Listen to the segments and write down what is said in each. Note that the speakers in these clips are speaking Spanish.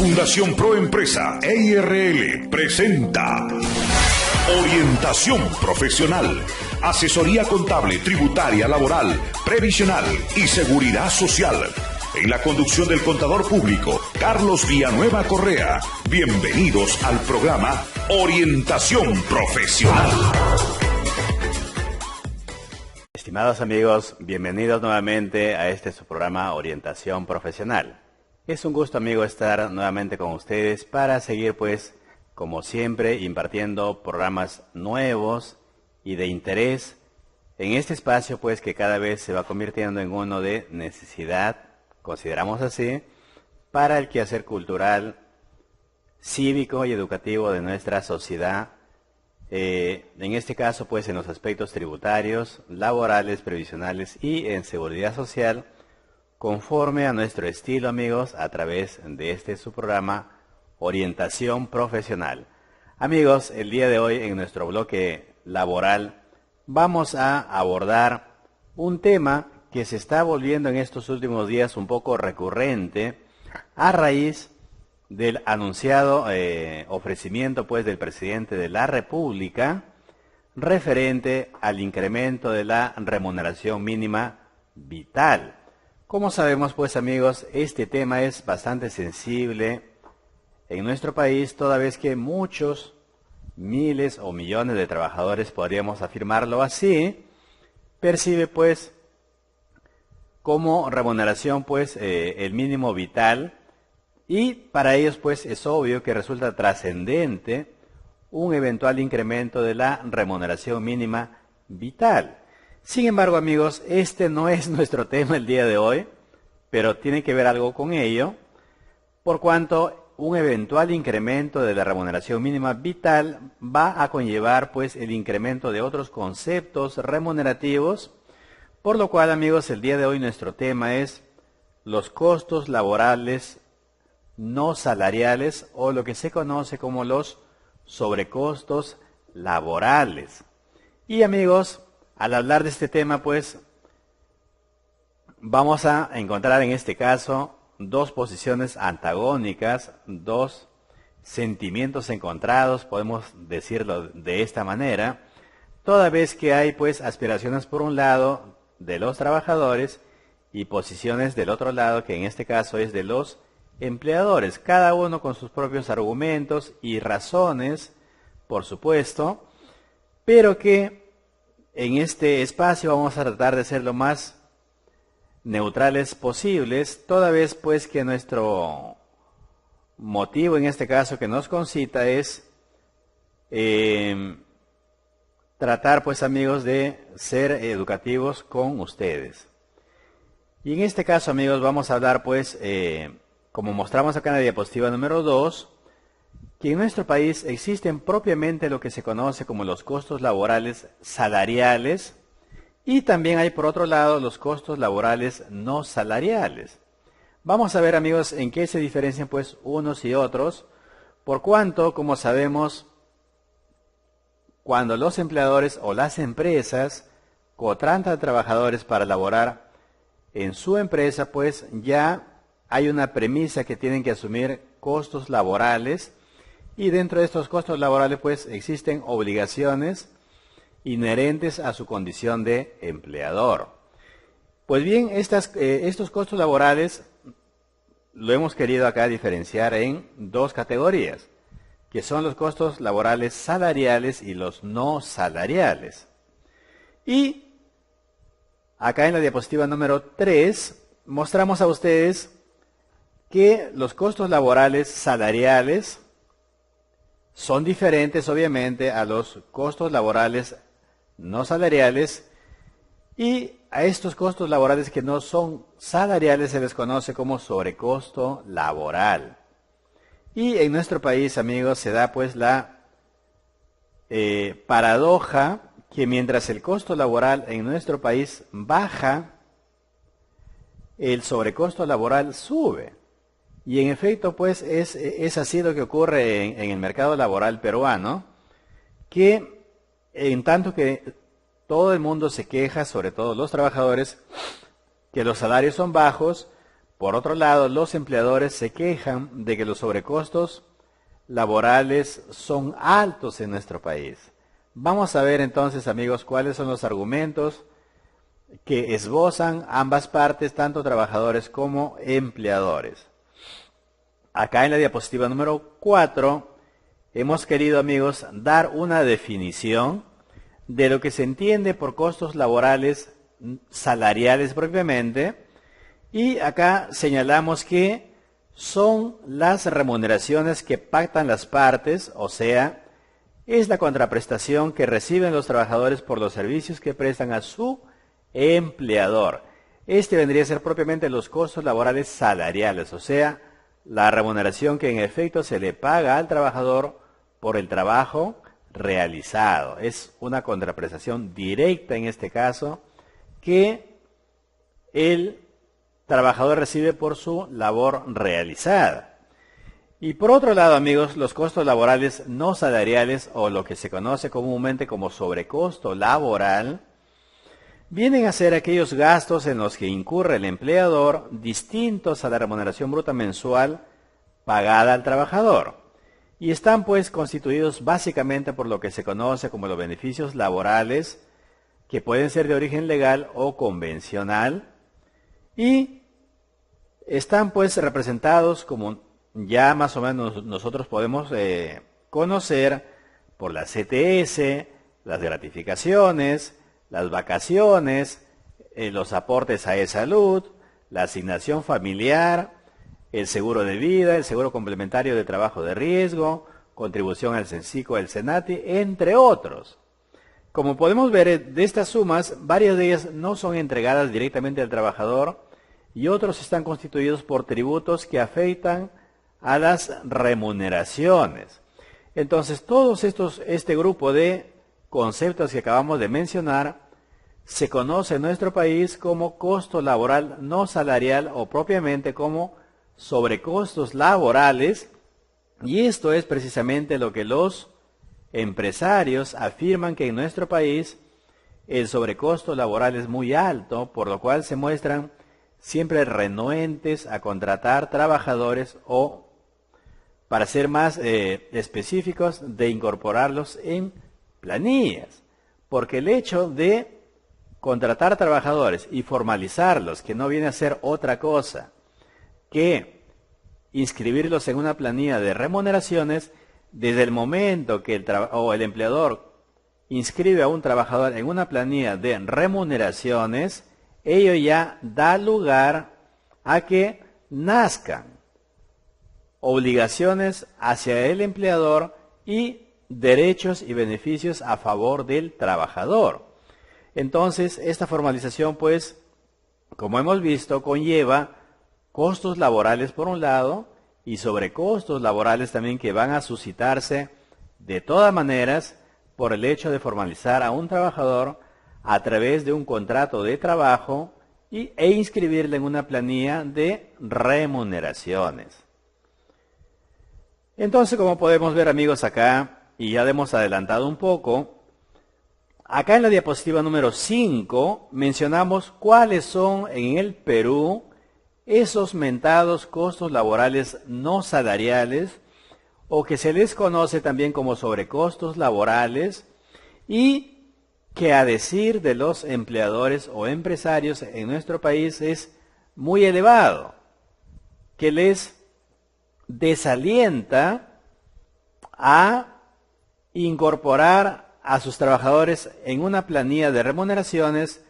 Fundación Proempresa EIRL presenta Orientación Profesional, asesoría contable, tributaria, laboral, previsional y seguridad social. En la conducción del contador público, Carlos Villanueva Correa. Bienvenidos al programa Orientación Profesional. Estimados amigos, bienvenidos nuevamente a su programa Orientación Profesional. Es un gusto, amigo, estar nuevamente con ustedes para seguir, pues, como siempre, impartiendo programas nuevos y de interés en este espacio, pues, que cada vez se va convirtiendo en uno de necesidad, consideramos así, para el quehacer cultural, cívico y educativo de nuestra sociedad. En este caso, pues, en los aspectos tributarios, laborales, previsionales y en seguridad social, conforme a nuestro estilo, amigos, a través de su programa Orientación Profesional. Amigos, el día de hoy en nuestro bloque laboral vamos a abordar un tema que se está volviendo en estos últimos días un poco recurrente a raíz del anunciado ofrecimiento, pues, del presidente de la República referente al incremento de la remuneración mínima vital. Como sabemos, pues, amigos, este tema es bastante sensible en nuestro país, toda vez que muchos, miles o millones de trabajadores, podríamos afirmarlo así, percibe, pues, como remuneración, pues, el mínimo vital, y para ellos, pues, es obvio que resulta trascendente un eventual incremento de la remuneración mínima vital. Sin embargo, amigos, este no es nuestro tema el día de hoy, pero tiene que ver algo con ello, por cuanto un eventual incremento de la remuneración mínima vital va a conllevar, pues, el incremento de otros conceptos remunerativos, por lo cual, amigos, el día de hoy nuestro tema es los costos laborales no salariales, o lo que se conoce como los sobrecostos laborales. Y, amigos, al hablar de este tema, pues, vamos a encontrar en este caso dos posiciones antagónicas, dos sentimientos encontrados, podemos decirlo de esta manera, toda vez que hay, pues, aspiraciones por un lado de los trabajadores y posiciones del otro lado, que en este caso es de los empleadores, cada uno con sus propios argumentos y razones, por supuesto, pero que en este espacio vamos a tratar de ser lo más neutrales posibles, toda vez, pues, que nuestro motivo en este caso que nos concita es tratar, pues, amigos, de ser educativos con ustedes. Y en este caso, amigos, vamos a hablar, pues, como mostramos acá en la diapositiva número 2, que en nuestro país existen propiamente lo que se conoce como los costos laborales salariales, y también hay, por otro lado, los costos laborales no salariales. Vamos a ver, amigos, en qué se diferencian, pues, unos y otros, por cuanto, como sabemos, cuando los empleadores o las empresas contratan trabajadores para laborar en su empresa, pues ya hay una premisa que tienen que asumir costos laborales, y dentro de estos costos laborales, pues, existen obligaciones inherentes a su condición de empleador. Pues bien, estos costos laborales lo hemos querido acá diferenciar en dos categorías, que son los costos laborales salariales y los no salariales. Y acá en la diapositiva número 3 mostramos a ustedes que los costos laborales salariales son diferentes, obviamente, a los costos laborales no salariales, y a estos costos laborales que no son salariales se les conoce como sobrecosto laboral. Y en nuestro país, amigos, se da, pues, la paradoja que mientras el costo laboral en nuestro país baja, el sobrecosto laboral sube. Y en efecto, pues, es así lo que ocurre en el mercado laboral peruano, que en tanto que todo el mundo se queja, sobre todo los trabajadores, que los salarios son bajos, Por otro lado, los empleadores se quejan de que los sobrecostos laborales son altos en nuestro país. Vamos a ver entonces, amigos, cuáles son los argumentos que esbozan ambas partes, tanto trabajadores como empleadores. Acá en la diapositiva número 4 hemos querido, amigos, dar una definición de lo que se entiende por costos laborales salariales propiamente, y acá señalamos que son las remuneraciones que pactan las partes, o sea, es la contraprestación que reciben los trabajadores por los servicios que prestan a su empleador. Este vendría a ser propiamente los costos laborales salariales, o sea, la remuneración que en efecto se le paga al trabajador por el trabajo realizado. Es una contraprestación directa en este caso que el trabajador recibe por su labor realizada. Y por otro lado, amigos, los costos laborales no salariales, o lo que se conoce comúnmente como sobrecosto laboral, vienen a ser aquellos gastos en los que incurre el empleador distintos a la remuneración bruta mensual pagada al trabajador. Y están pues constituidos básicamente por lo que se conoce como los beneficios laborales, que pueden ser de origen legal o convencional, y están pues representados, como ya más o menos nosotros podemos conocer, por la CTS, las gratificaciones, las vacaciones, los aportes a e-salud, la asignación familiar, el seguro de vida, el seguro complementario de trabajo de riesgo, contribución al CENSICO, al SENATI, entre otros. Como podemos ver, de estas sumas, varias de ellas no son entregadas directamente al trabajador y otros están constituidos por tributos que afectan a las remuneraciones. Entonces, este grupo de conceptos que acabamos de mencionar se conoce en nuestro país como costo laboral no salarial, o propiamente como sobrecostos laborales, y esto es precisamente lo que los empresarios afirman, que en nuestro país el sobrecosto laboral es muy alto, por lo cual se muestran siempre renuentes a contratar trabajadores, o, para ser más específicos, de incorporarlos en planillas, porque el hecho de contratar trabajadores y formalizarlos, que no viene a ser otra cosa que inscribirlos en una planilla de remuneraciones, desde el momento que el empleador inscribe a un trabajador en una planilla de remuneraciones, ello ya da lugar a que nazcan obligaciones hacia el empleador y derechos y beneficios a favor del trabajador. Entonces, esta formalización, pues, como hemos visto, conlleva costos laborales por un lado y sobrecostos laborales también, que van a suscitarse de todas maneras por el hecho de formalizar a un trabajador a través de un contrato de trabajo e inscribirle en una planilla de remuneraciones. Entonces, como podemos ver, amigos, acá, y ya hemos adelantado un poco, acá en la diapositiva número 5 mencionamos cuáles son en el Perú esos mentados costos laborales no salariales, o que se les conoce también como sobrecostos laborales, y que, a decir de los empleadores o empresarios en nuestro país, es muy elevado, que les desalienta a incorporar a sus trabajadores en una planilla de remuneraciones,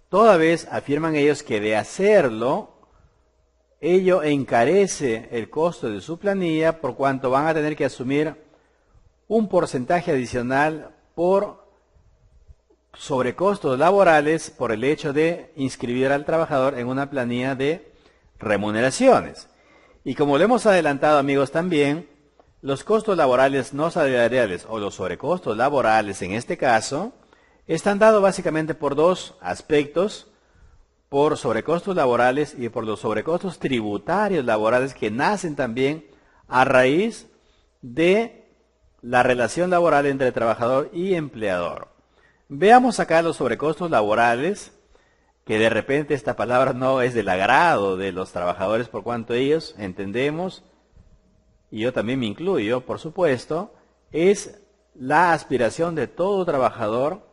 toda vez afirman ellos que de hacerlo, ello encarece el costo de su planilla, por cuanto van a tener que asumir un porcentaje adicional por sobrecostos laborales, por el hecho de inscribir al trabajador en una planilla de remuneraciones. Y como lo hemos adelantado, amigos, también los costos laborales no salariales, o los sobrecostos laborales en este caso, están dados básicamente por dos aspectos: por sobrecostos laborales y por los sobrecostos tributarios laborales, que nacen también a raíz de la relación laboral entre trabajador y empleador. Veamos acá los sobrecostos laborales, que de repente esta palabra no es del agrado de los trabajadores por cuanto ellos entendemos, y yo también me incluyo, por supuesto, es la aspiración de todo trabajador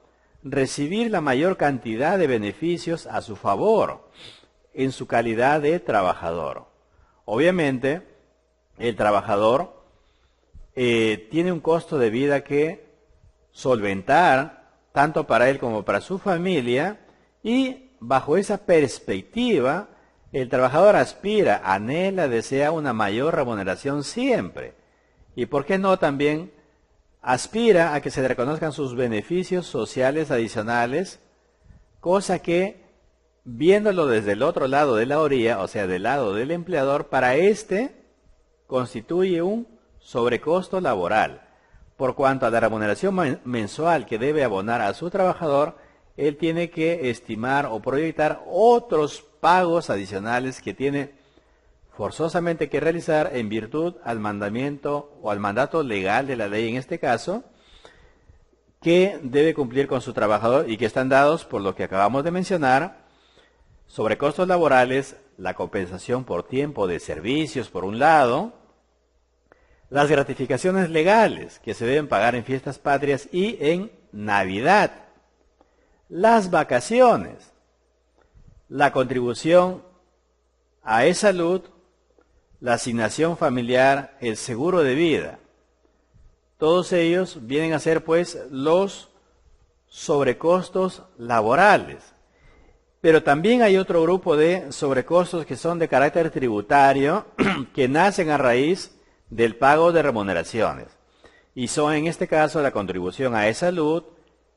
recibir la mayor cantidad de beneficios a su favor en su calidad de trabajador. Obviamente, el trabajador tiene un costo de vida que solventar, tanto para él como para su familia, y bajo esa perspectiva, el trabajador aspira, anhela, desea una mayor remuneración siempre. Y por qué no también aspira a que se le reconozcan sus beneficios sociales adicionales, cosa que, viéndolo desde el otro lado de la orilla, o sea, del lado del empleador, para éste constituye un sobrecosto laboral. Por cuanto a la remuneración mensual que debe abonar a su trabajador, él tiene que estimar o proyectar otros pagos adicionales que tiene forzosamente que realizar en virtud al mandamiento o al mandato legal de la ley en este caso, que debe cumplir con su trabajador y que están dados por lo que acabamos de mencionar: sobrecostos laborales, la compensación por tiempo de servicios por un lado, las gratificaciones legales que se deben pagar en fiestas patrias y en Navidad, las vacaciones, la contribución a e-salud, la asignación familiar, el seguro de vida. Todos ellos vienen a ser pues los sobrecostos laborales. Pero también hay otro grupo de sobrecostos que son de carácter tributario que nacen a raíz del pago de remuneraciones. Y son en este caso la contribución a e-salud,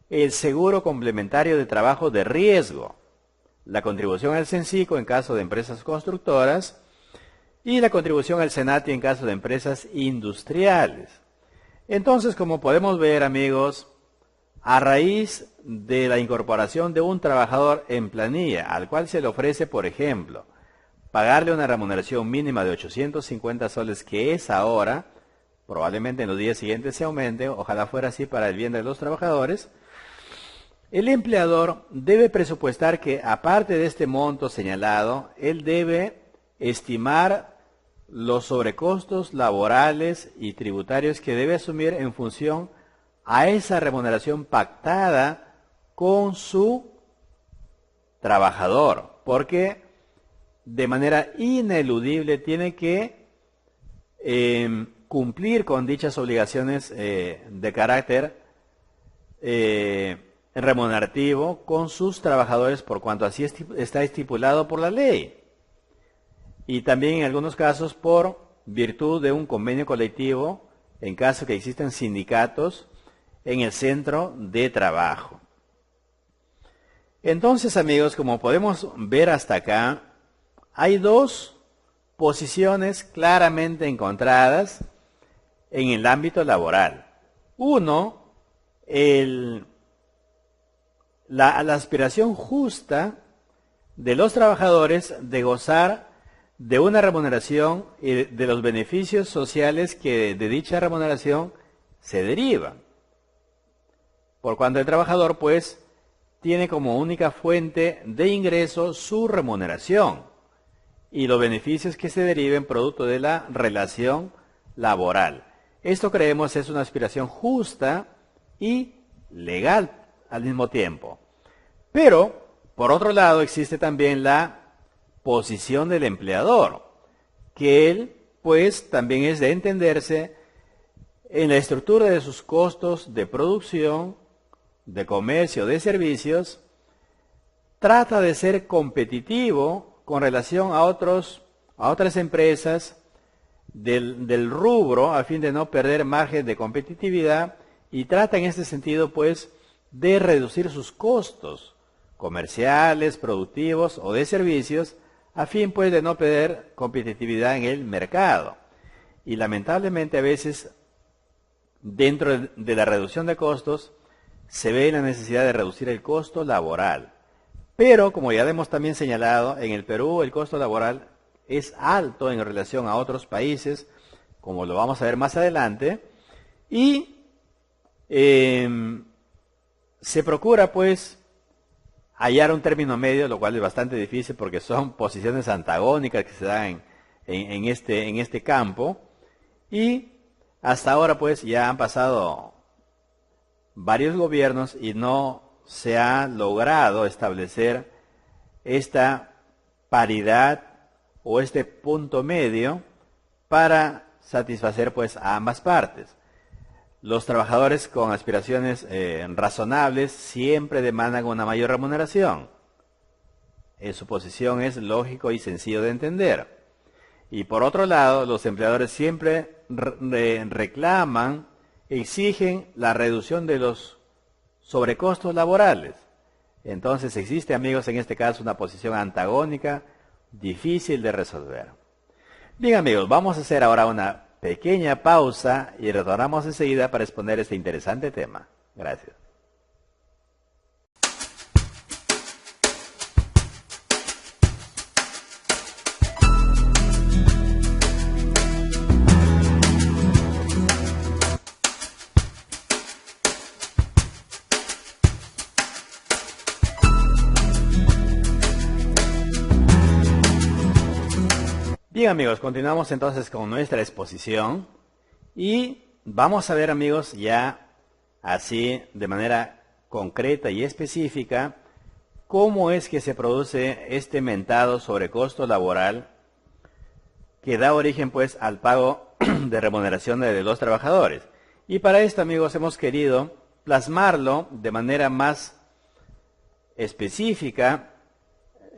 el seguro complementario de trabajo de riesgo, la contribución al CENSICO en caso de empresas constructoras y la contribución al SENATI en caso de empresas industriales. Entonces, como podemos ver, amigos, a raíz de la incorporación de un trabajador en planilla, al cual se le ofrece, por ejemplo, pagarle una remuneración mínima de 850 soles, que es ahora, probablemente en los días siguientes se aumente, ojalá fuera así para el bien de los trabajadores, el empleador debe presupuestar que, aparte de este monto señalado, él debe estimar los sobrecostos laborales y tributarios que debe asumir en función a esa remuneración pactada con su trabajador, porque de manera ineludible tiene que cumplir con dichas obligaciones de carácter remunerativo con sus trabajadores, por cuanto así está estipulado por la ley, y también en algunos casos por virtud de un convenio colectivo en caso que existan sindicatos en el centro de trabajo. Entonces, amigos, como podemos ver hasta acá, hay dos posiciones claramente encontradas en el ámbito laboral. Uno, la aspiración justa de los trabajadores de gozar de una remuneración y de los beneficios sociales que de dicha remuneración se derivan. Por cuanto el trabajador, pues, tiene como única fuente de ingreso su remuneración y los beneficios que se deriven producto de la relación laboral. Esto creemos es una aspiración justa y legal al mismo tiempo. Pero, por otro lado, existe también la posición del empleador, que él, pues, también es de entenderse en la estructura de sus costos de producción, de comercio, de servicios, trata de ser competitivo con relación a otras empresas del rubro, a fin de no perder margen de competitividad, y trata en este sentido, pues, de reducir sus costos comerciales, productivos o de servicios, a fin, pues, de no perder competitividad en el mercado. Y lamentablemente a veces, dentro de la reducción de costos, se ve la necesidad de reducir el costo laboral. Pero, como ya hemos también señalado, en el Perú el costo laboral es alto en relación a otros países, como lo vamos a ver más adelante, y se procura, pues, hallar un término medio, lo cual es bastante difícil porque son posiciones antagónicas que se dan en este campo. Y hasta ahora pues ya han pasado varios gobiernos y no se ha logrado establecer esta paridad o este punto medio para satisfacer pues a ambas partes. Los trabajadores con aspiraciones razonables siempre demandan una mayor remuneración. Su posición es lógico y sencillo de entender. Y por otro lado, los empleadores siempre reclaman, exigen la reducción de los sobrecostos laborales. Entonces existe, amigos, en este caso una posición antagónica difícil de resolver. Bien, amigos, vamos a hacer ahora una pequeña pausa y retornamos enseguida para exponer este interesante tema. Gracias. Bien, amigos, continuamos entonces con nuestra exposición y vamos a ver, amigos, ya así de manera concreta y específica cómo es que se produce este mentado sobrecosto laboral que da origen pues al pago de remuneración de los trabajadores. Y para esto, amigos, hemos querido plasmarlo de manera más específica,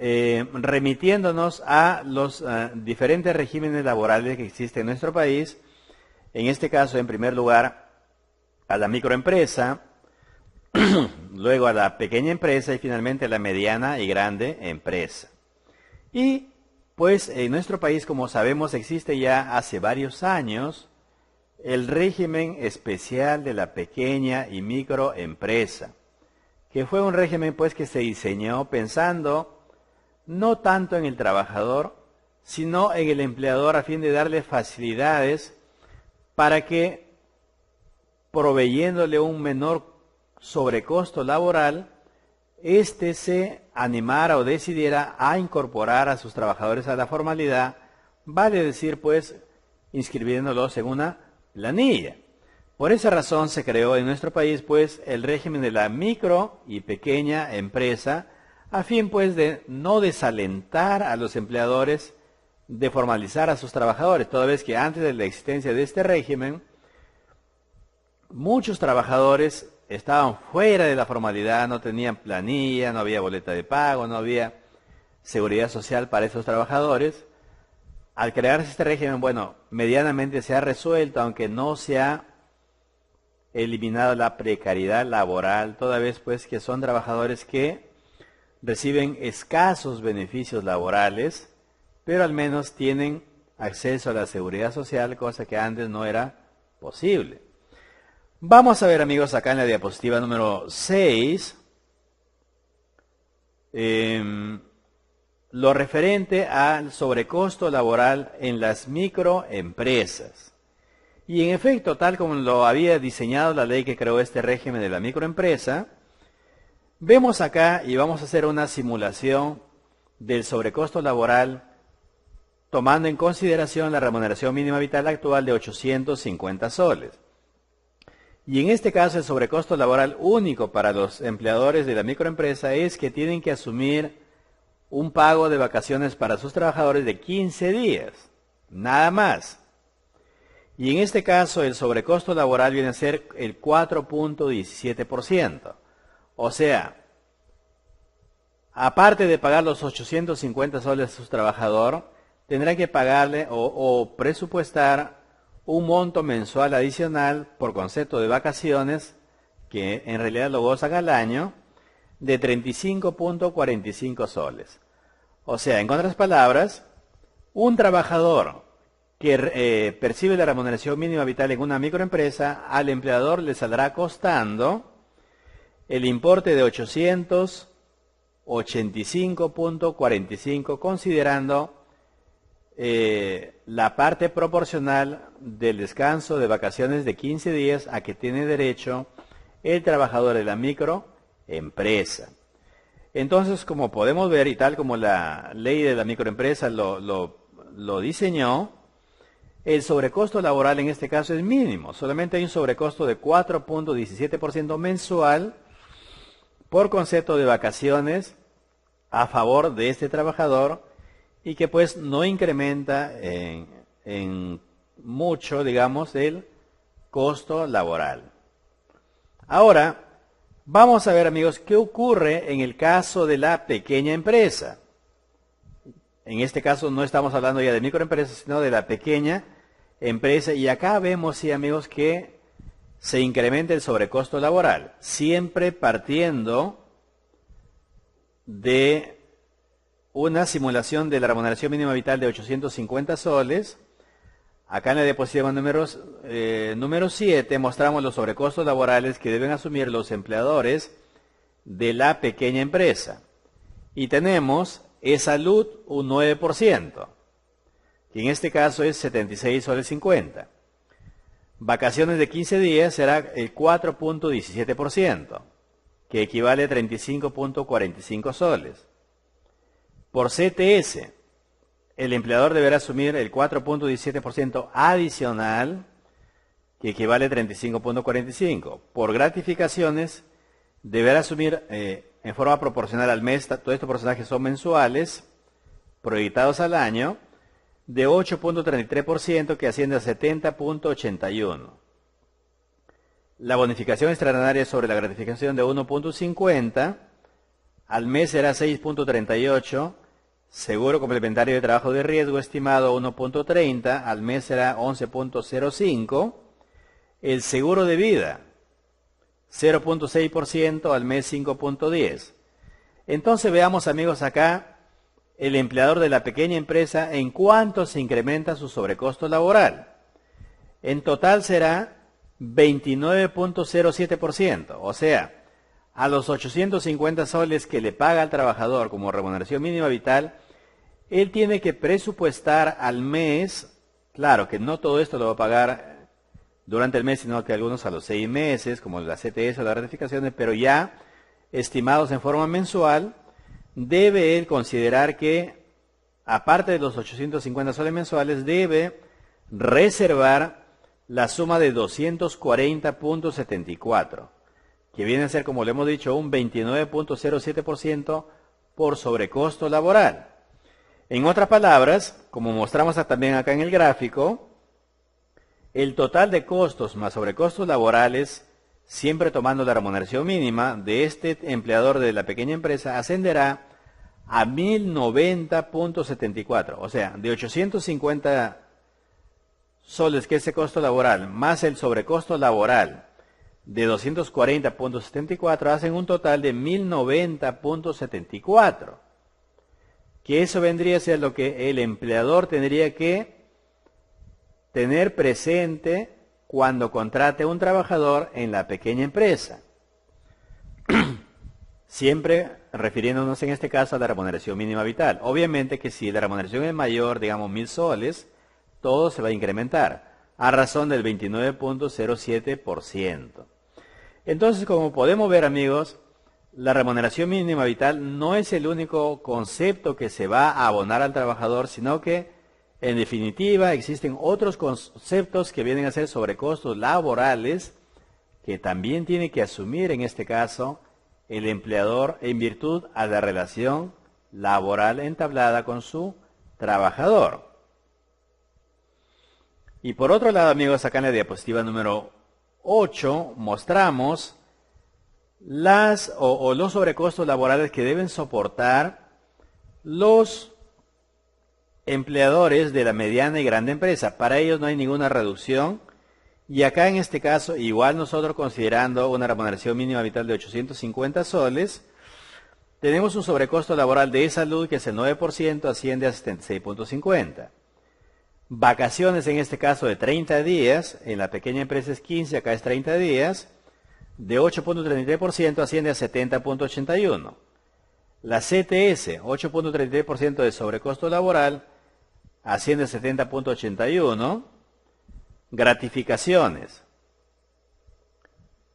remitiéndonos a los diferentes regímenes laborales que existen en nuestro país, en este caso, en primer lugar, a la microempresa, luego a la pequeña empresa y finalmente a la mediana y grande empresa. Y pues en nuestro país, como sabemos, existe ya hace varios años el régimen especial de la pequeña y microempresa, que fue un régimen pues que se diseñó pensando no tanto en el trabajador, sino en el empleador a fin de darle facilidades para que, proveyéndole un menor sobrecosto laboral, éste se animara o decidiera a incorporar a sus trabajadores a la formalidad, vale decir pues inscribiéndolos en una planilla. Por esa razón se creó en nuestro país pues el régimen de la micro y pequeña empresa, a fin pues de no desalentar a los empleadores de formalizar a sus trabajadores, toda vez que antes de la existencia de este régimen, muchos trabajadores estaban fuera de la formalidad, no tenían planilla, no había boleta de pago, no había seguridad social para esos trabajadores. Al crearse este régimen, bueno, medianamente se ha resuelto, aunque no se ha eliminado la precariedad laboral, toda vez pues que son trabajadores que reciben escasos beneficios laborales, pero al menos tienen acceso a la seguridad social, cosa que antes no era posible. Vamos a ver, amigos, acá en la diapositiva número 6, lo referente al sobrecosto laboral en las microempresas. Y en efecto, tal como lo había diseñado la ley que creó este régimen de la microempresa, vemos acá y vamos a hacer una simulación del sobrecosto laboral tomando en consideración la remuneración mínima vital actual de 850 soles. Y en este caso el sobrecosto laboral único para los empleadores de la microempresa es que tienen que asumir un pago de vacaciones para sus trabajadores de 15 días, nada más. Y en este caso el sobrecosto laboral viene a ser el 4.17%. O sea, aparte de pagar los 850 soles a su trabajador, tendrán que pagarle o presupuestar un monto mensual adicional por concepto de vacaciones, que en realidad lo gozan al año, de 35.45 soles. O sea, en otras palabras, un trabajador que percibe la remuneración mínima vital en una microempresa, al empleador le saldrá costando el importe de 885.45, considerando la parte proporcional del descanso de vacaciones de 15 días a que tiene derecho el trabajador de la microempresa. Entonces, como podemos ver y tal como la ley de la microempresa lo diseñó, el sobrecosto laboral en este caso es mínimo. Solamente hay un sobrecosto de 4.17% mensual por concepto de vacaciones a favor de este trabajador y que pues no incrementa en mucho, digamos, el costo laboral. Ahora, vamos a ver, amigos, qué ocurre en el caso de la pequeña empresa. En este caso no estamos hablando ya de microempresas, sino de la pequeña empresa. Y acá vemos, sí, amigos, que se incrementa el sobrecosto laboral, siempre partiendo de una simulación de la remuneración mínima vital de 850 soles. Acá en la diapositiva número 7 mostramos los sobrecostos laborales que deben asumir los empleadores de la pequeña empresa. Y tenemos salud un 9%, que en este caso es 76 soles 50. Vacaciones de 15 días será el 4.17%, que equivale a 35.45 soles. Por CTS, el empleador deberá asumir el 4.17% adicional, que equivale a 35.45. Por gratificaciones, deberá asumir en forma proporcional al mes, todos estos porcentajes son mensuales, proyectados al año, de 8.33%, que asciende a 70.81. La bonificación extraordinaria sobre la gratificación de 1.50, al mes será 6.38, seguro complementario de trabajo de riesgo estimado 1.30, al mes será 11.05, el seguro de vida 0.6%, al mes 5.10. Entonces veamos, amigos, acá el empleador de la pequeña empresa en cuánto se incrementa su sobrecosto laboral. En total será 29.07%, o sea, a los 850 soles que le paga al trabajador como remuneración mínima vital, él tiene que presupuestar al mes, claro que no todo esto lo va a pagar durante el mes, sino que algunos a los 6 meses, como la CTS o las ratificaciones, pero ya estimados en forma mensual, debe él considerar que, aparte de los 850 soles mensuales, debe reservar la suma de 240.74, que viene a ser, como le hemos dicho, un 29.07% por sobrecosto laboral. En otras palabras, como mostramos también acá en el gráfico, el total de costos más sobrecostos laborales, siempre tomando la remuneración mínima de este empleador de la pequeña empresa, ascenderá a 1090.74. O sea, de 850 soles que es ese costo laboral, más el sobrecosto laboral de 240.74, hacen un total de 1090.74. Que eso vendría a ser lo que el empleador tendría que tener presente cuando contrate a un trabajador en la pequeña empresa. Siempre refiriéndonos en este caso a la remuneración mínima vital. Obviamente que si la remuneración es mayor, digamos 1000 soles, todo se va a incrementar a razón del 29.07%. Entonces, como podemos ver, amigos, la remuneración mínima vital no es el único concepto que se va a abonar al trabajador, sino que en definitiva existen otros conceptos que vienen a ser sobrecostos laborales que también tiene que asumir en este caso el empleador en virtud a la relación laboral entablada con su trabajador. Y por otro lado, amigos, acá en la diapositiva número 8 mostramos los sobrecostos laborales que deben soportar los empleadores de la mediana y grande empresa. Para ellos no hay ninguna reducción. Y acá en este caso, igual nosotros considerando una remuneración mínima vital de 850 soles, tenemos un sobrecosto laboral de salud que es el 9%, asciende a 76.50. Vacaciones en este caso de 30 días, en la pequeña empresa es 15, acá es 30 días, de 8.33% asciende a 70.81. La CTS, 8.33% de sobrecosto laboral, asciende a 70.81. Gratificaciones,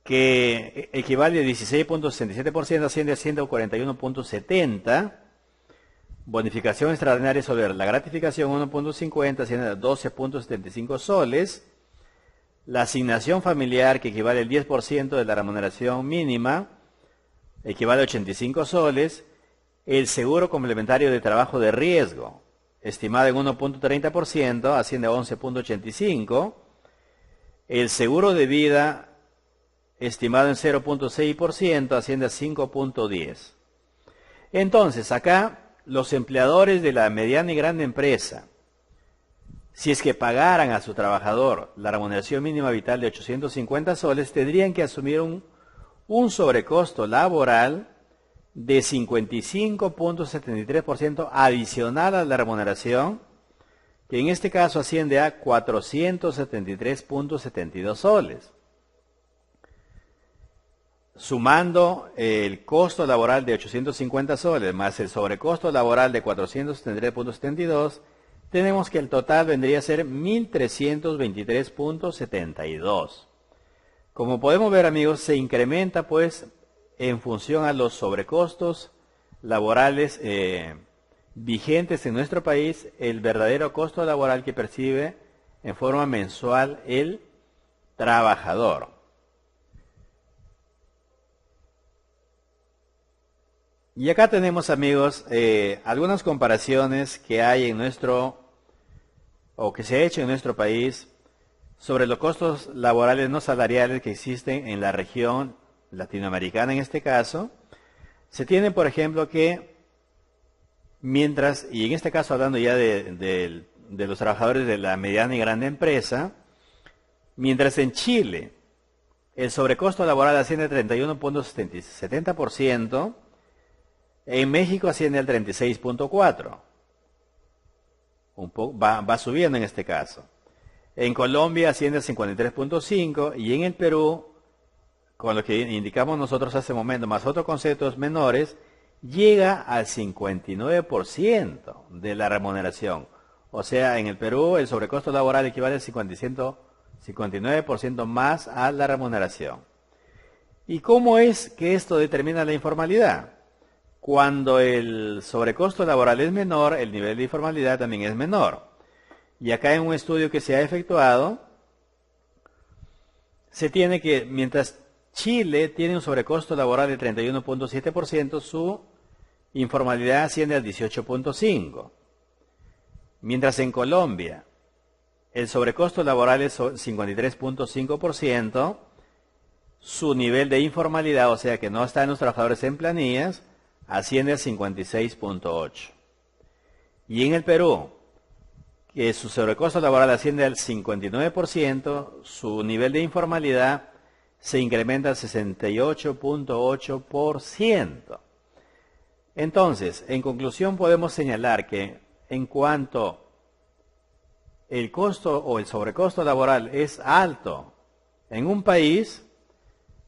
que equivale a 16.67%, asciende a 141.70%. Bonificación extraordinaria sobre la gratificación 1.50, asciende a 12.75 soles. La asignación familiar, que equivale al 10% de la remuneración mínima, equivale a 85 soles. El seguro complementario de trabajo de riesgo, estimado en 1.30%, asciende a 11.85. El seguro de vida, estimado en 0.6%, asciende a 5.10. Entonces, acá los empleadores de la mediana y grande empresa, si es que pagaran a su trabajador la remuneración mínima vital de 850 soles, tendrían que asumir un sobrecosto laboral de 55.73% adicional a la remuneración, que en este caso asciende a 473.72 soles. Sumando el costo laboral de 850 soles más el sobrecosto laboral de 473.72, tenemos que el total vendría a ser 1.323.72. Como podemos ver, amigos, se incrementa pues en función a los sobrecostos laborales vigentes en nuestro país, el verdadero costo laboral que percibe en forma mensual el trabajador. Y acá tenemos, amigos, algunas comparaciones que hay en o que se ha hecho en nuestro país sobre los costos laborales no salariales que existen en la región latinoamericana en este caso. Se tiene, por ejemplo, que mientras, y en este caso hablando ya de los trabajadores de la mediana y grande empresa, mientras en Chile el sobrecosto laboral asciende al 31.70%, en México asciende al 36.4%. Va subiendo en este caso. En Colombia asciende al 53.5% y en el Perú, con lo que indicamos nosotros hace un momento, más otros conceptos menores, llega al 59% de la remuneración. O sea, en el Perú el sobrecosto laboral equivale al 59% más a la remuneración. ¿Y cómo es que esto determina la informalidad? Cuando el sobrecosto laboral es menor, el nivel de informalidad también es menor. Y acá en un estudio que se ha efectuado, se tiene que, mientras Chile tiene un sobrecosto laboral de 31.7%, su informalidad asciende al 18.5%. Mientras en Colombia el sobrecosto laboral es 53.5%, su nivel de informalidad, o sea que no están los trabajadores en planillas, asciende al 56.8%. Y en el Perú, que su sobrecosto laboral asciende al 59%, su nivel de informalidad se incrementa al 68.8%. Entonces, en conclusión podemos señalar que en cuanto el costo o el sobrecosto laboral es alto en un país,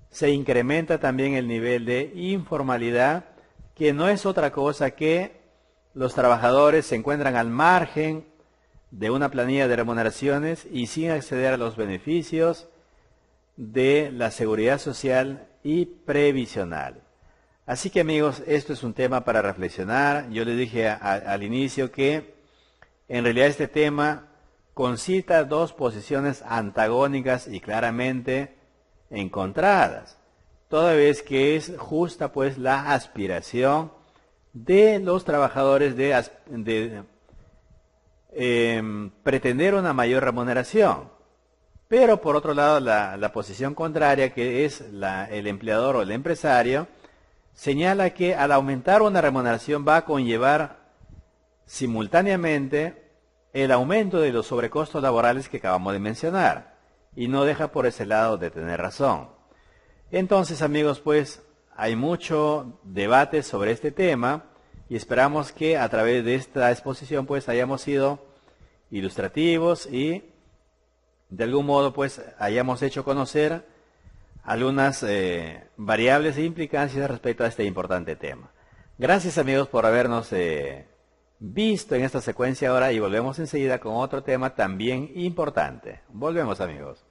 se incrementa también el nivel de informalidad, que no es otra cosa que los trabajadores se encuentran al margen de una planilla de remuneraciones y sin acceder a los beneficios de la seguridad social y previsional. Así que, amigos, esto es un tema para reflexionar. Yo les dije al inicio que en realidad este tema concita dos posiciones antagónicas y claramente encontradas, toda vez que es justa pues la aspiración de los trabajadores de pretender una mayor remuneración. Pero por otro lado, la posición contraria, que es el empleador o el empresario, señala que al aumentar una remuneración va a conllevar simultáneamente el aumento de los sobrecostos laborales que acabamos de mencionar, y no deja por ese lado de tener razón. Entonces, amigos, pues hay mucho debate sobre este tema y esperamos que a través de esta exposición pues hayamos sido ilustrativos y de algún modo pues hayamos hecho conocer algunas variables e implicancias respecto a este importante tema. Gracias, amigos, por habernos visto en esta secuencia ahora, y volvemos enseguida con otro tema también importante. Volvemos, amigos.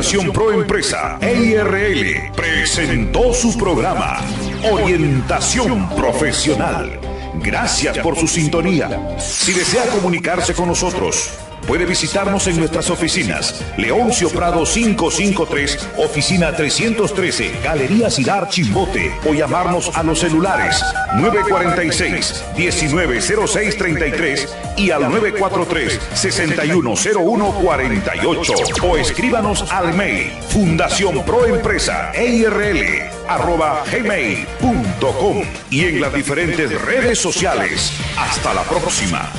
Orientación Pro Empresa EIRL presentó su programa Orientación Profesional. Gracias por su sintonía. Si desea comunicarse con nosotros, puede visitarnos en nuestras oficinas. Leoncio Prado 553, oficina 313, Galería Sidar Chimbote, o llamarnos a los celulares 946-190633 y al 943-610148, o escríbanos al mail Fundación Pro Empresa EIRL @gmail.com y en las diferentes redes sociales. Hasta la próxima.